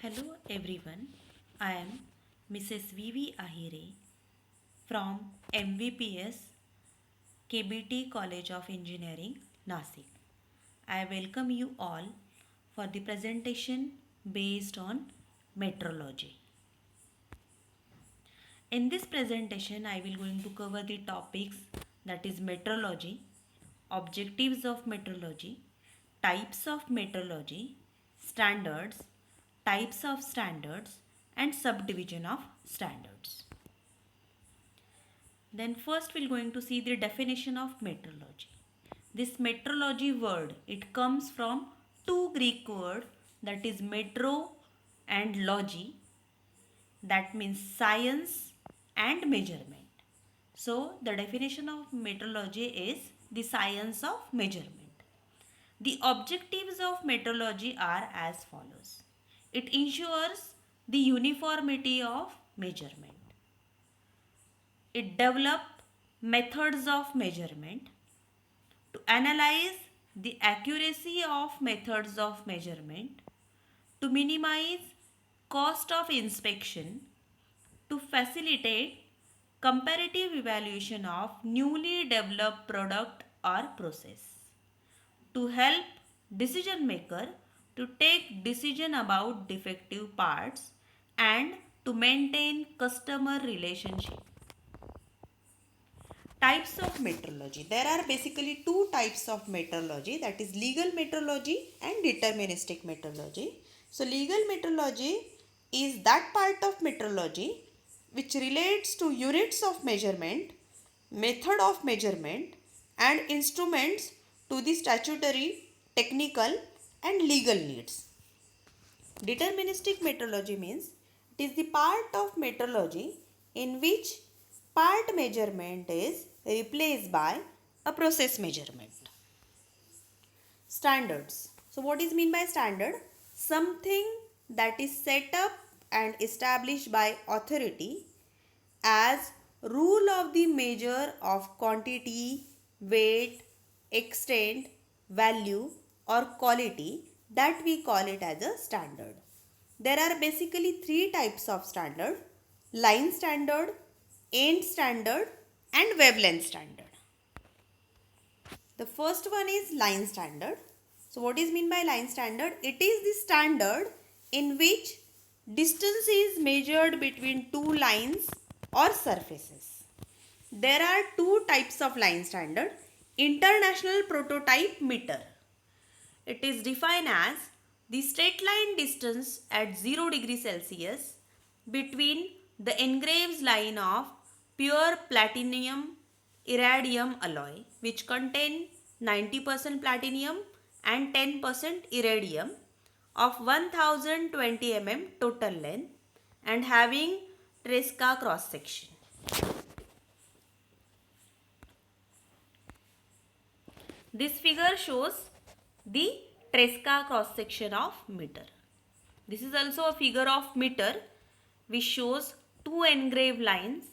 Hello everyone, I am Mrs. Vivi Ahire from MVPS KBT College of Engineering, Nasik. I welcome you all for the presentation based on metrology. In this presentation, I will going to cover the topics that is metrology, objectives of metrology, types of metrology, standards, types of standards and subdivision of standards. Then first we're going to see the definition of metrology. This metrology word, it comes from two Greek words, that is metro and logy, that means science and measurement. So the definition of metrology is the science of measurement. The objectives of metrology are as follows. It ensures the uniformity of measurement. It develops methods of measurement to analyze the accuracy of methods of measurement, to minimize cost of inspection, to facilitate comparative evaluation of newly developed product or process, to help decision maker to take decision about defective parts and to maintain customer relationship. Types of metrology. There are basically two types of metrology, that is legal metrology and deterministic metrology. So legal metrology is that part of metrology which relates to units of measurement, method of measurement and instruments to the statutory, technical and legal needs. Deterministic metrology means it is the part of metrology in which part measurement is replaced by a process measurement. Standards. So what is mean by standard? Something that is set up and established by authority as rule of the measure of quantity, weight, extent, value or quality, that we call it as a standard. There are basically three types of standard: line standard, end standard and wavelength standard. The first one is line standard. So what is mean by line standard? It is the standard in which distance is measured between two lines or surfaces. There are two types of line standard. International prototype meter. It is defined as the straight line distance at 0 degree Celsius between the engraved line of pure platinum iridium alloy which contain 90% platinum and 10% iridium of 1020 mm total length and having Tresca cross section. This figure shows the Tresca cross section of meter. This is also a figure of meter which shows two engraved lines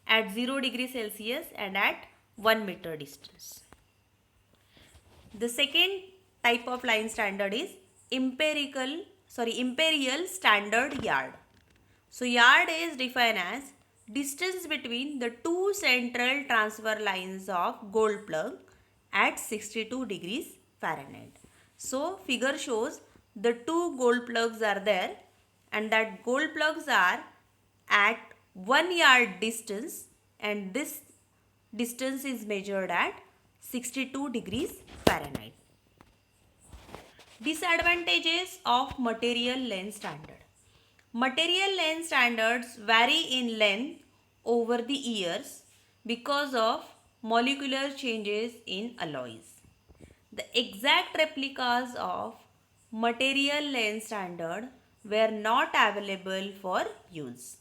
at 0 degree Celsius and at 1 meter distance. The second type of line standard is imperial standard yard. So yard is defined as distance between the two central transfer lines of gold plug at 62 degrees Fahrenheit. So figure shows the two gold plugs are there and that gold plugs are at 1 yard distance and this distance is measured at 62 degrees Fahrenheit. Disadvantages of material length standard. Material length standards vary in length over the years because of molecular changes in alloys. The exact replicas of material length standard were not available for use.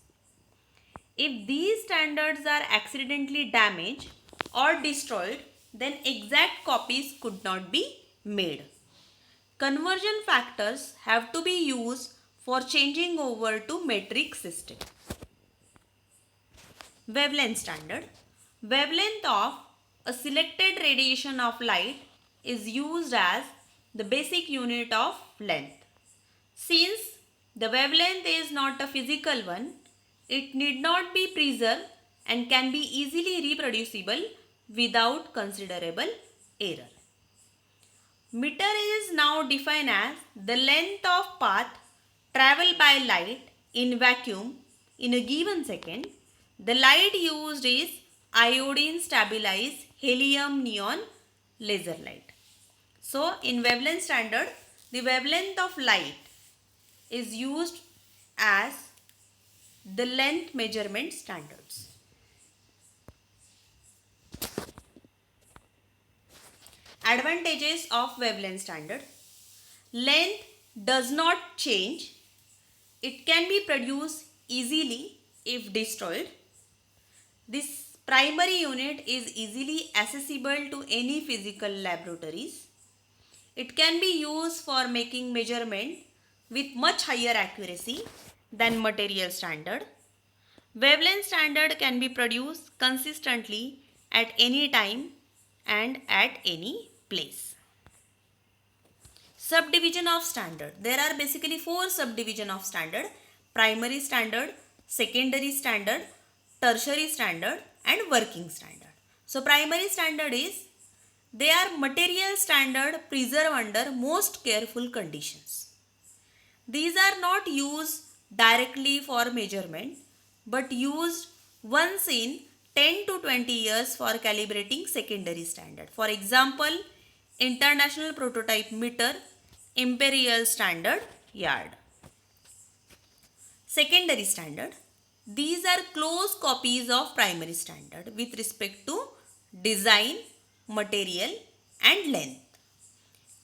If these standards are accidentally damaged or destroyed, then exact copies could not be made. Conversion factors have to be used for changing over to metric system. Wavelength standard. Wavelength of a selected radiation of light is used as the basic unit of length. Since The wavelength is not a physical one. It need not be preserved and can be easily reproducible without considerable error. Meter is now defined as the length of path traveled by light in vacuum in a given second. The light used is iodine stabilized helium neon laser light. So in wavelength standard, the wavelength of light is used as the length measurement standards. Advantages of wavelength standard. Length does not change. It can be produced easily if destroyed. This primary unit is easily accessible to any physical laboratories. It can be used for making measurement with much higher accuracy than material standard. Wavelength standard can be produced consistently at any time and at any place. Subdivision of standard. There are basically 4 subdivision of standard: primary standard, secondary standard, tertiary standard and working standard. So primary standard is they are material standard preserved under most careful conditions. These are not used directly for measurement but used once in 10 to 20 years for calibrating secondary standard. For example, International Prototype Meter, Imperial Standard Yard. Secondary standard. These are close copies of primary standard with respect to design, material and length.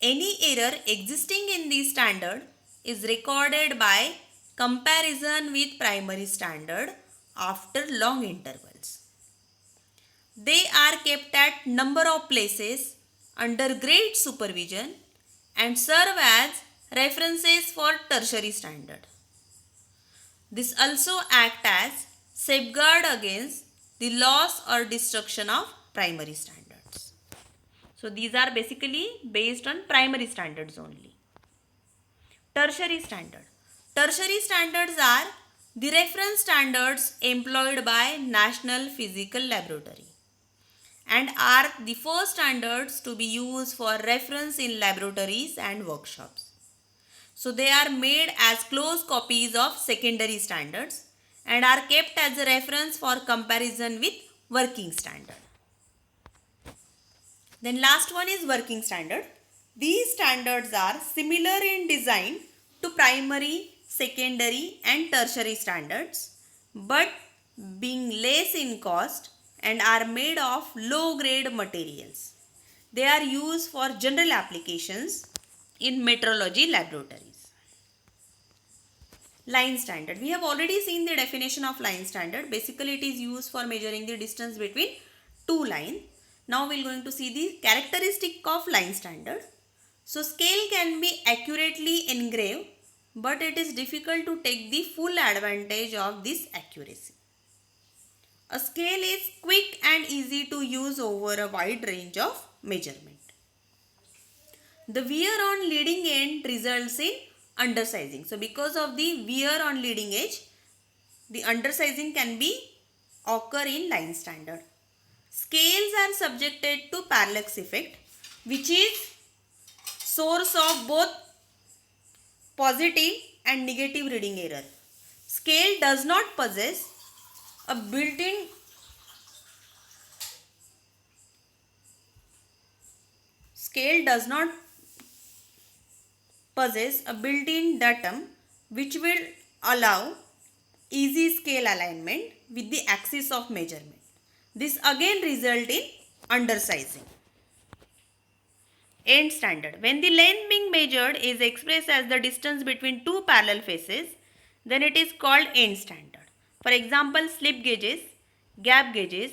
Any error existing in the standard is recorded by comparison with primary standard after long intervals. They are kept at number of places under great supervision and serve as references for tertiary standard. This also acts as safeguard against the loss or destruction of primary standards. So these are basically based on primary standards only. Tertiary standard. Tertiary standards are the reference standards employed by National Physical Laboratory and are the first standards to be used for reference in laboratories and workshops. So they are made as close copies of secondary standards and are kept as a reference for comparison with working standard. Then last one is working standard. These standards are similar in design to primary, secondary and tertiary standards but being less in cost and are made of low grade materials. They are used for general applications in metrology laboratories. Line standard. We have already seen the definition of line standard. Basically it is used for measuring the distance between two lines. Now we are going to see the characteristic of line standard. So scale can be accurately engraved but it is difficult to take the full advantage of this accuracy. A scale is quick and easy to use over a wide range of measurement. The wear on leading end results in undersizing. So because of the wear on leading edge, the undersizing can be occur in line standard. Scales are subjected to parallax effect, which is source of both positive and negative reading error. Scale does not possess a built-in datum which will allow easy scale alignment with the axis of measurement. This again result in undersizing. End standard. When the length being measured is expressed as the distance between two parallel faces, then it is called end standard. For example, slip gauges, gap gauges,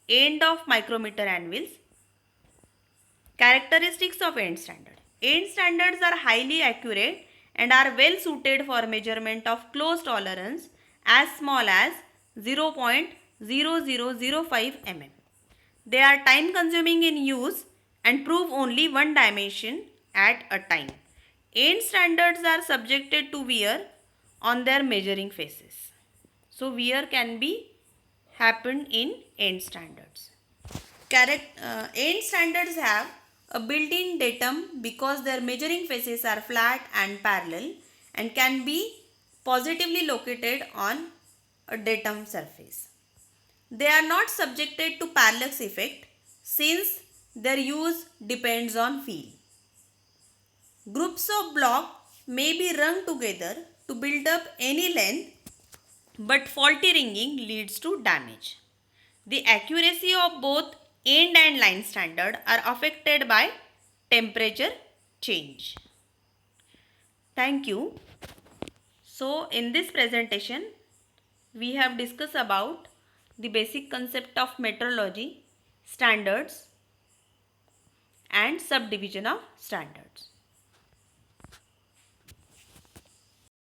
end of micrometer anvils. Characteristics of end standard. End standards are highly accurate and are well suited for measurement of close tolerance as small as 0.0005 mm. They are time consuming in use and prove only one dimension at a time. End standards are subjected to wear on their measuring faces. So wear can be happened in end standards. End standards have a built-in datum because their measuring faces are flat and parallel and can be positively located on a datum surface. They are not subjected to parallax effect since their use depends on feel. Groups of blocks may be rung together to build up any length, but faulty ringing leads to damage. The accuracy of both end and line standard are affected by temperature change. Thank you. So in this presentation, we have discussed about the basic concept of metrology, standards and subdivision of standards.